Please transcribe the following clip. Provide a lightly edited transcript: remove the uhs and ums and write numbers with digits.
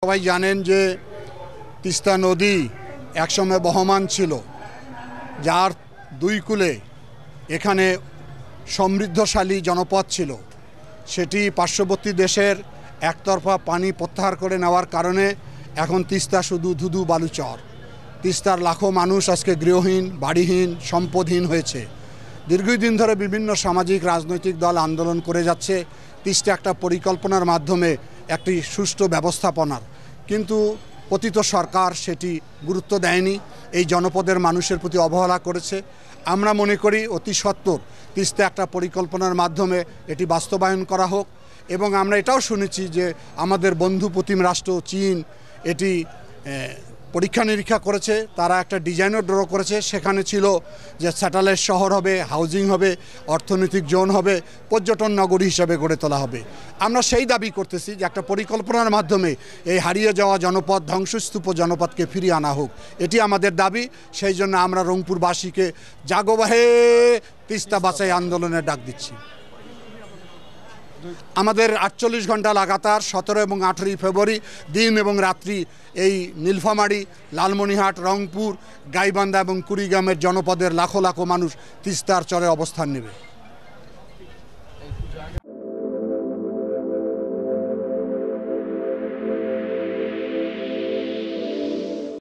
সবাই জানেন যে তিস্তা নদী একসময় বহমান ছিল, যার দুই কূলে এখানে সমৃদ্ধশালী জনপদ ছিল। সেটি পার্শ্ববর্তী দেশের একতরফা পানি প্রত্যাহার করে নেওয়ার কারণে এখন তিস্তা শুধু ধুধু বালুচর। তিস্তার লাখো মানুষ আজকে গৃহহীন, বাড়িহীন, সম্পদহীন হয়েছে। দীর্ঘদিন ধরে বিভিন্ন সামাজিক রাজনৈতিক দল আন্দোলন করে যাচ্ছে তিস্তা একটা পরিকল্পনার মাধ্যমে একটি সুষ্ঠু ব্যবস্থাপনার, কিন্তু পতিত সরকার সেটি গুরুত্ব দেয়নি, এই জনপদের মানুষের প্রতি অবহেলা করেছে। আমরা মনে করি অতি সত্বর তিস্তা একটা পরিকল্পনার মাধ্যমে এটি বাস্তবায়ন করা হোক। এবং আমরা এটাও শুনেছি যে আমাদের বন্ধু প্রতিম রাষ্ট্র চীন এটি পরীক্ষা নিরীক্ষা করেছে, তারা একটা ডিজাইনও ড্র করেছে। সেখানে ছিল যে স্যাটেলাইট শহর হবে, হাউজিং হবে, অর্থনৈতিক জোন হবে, পর্যটন নগরী হিসাবে গড়ে তোলা হবে। আমরা সেই দাবি করতেছি যে একটা পরিকল্পনার মাধ্যমে এই হারিয়ে যাওয়া জনপদ, ধ্বংসস্তূপ জনপদকে ফিরিয়ে আনা হোক, এটি আমাদের দাবি। সেই জন্য আমরা রংপুরবাসীকে জাগো বাহে তিস্তা বাঁচাই আন্দোলনের ডাক দিচ্ছি। আমাদের 48 ঘন্টা লাগাতার 17 এবং 18 ফেব্রুয়ারি দিন এবং রাত্রি এই নীলফামারী, লালমনিরহাট, রংপুর, গাইবান্ধা এবং কুড়িগ্রামের জনপদের লাখো লাখো মানুষ তিস্তার চরে অবস্থান নেবে।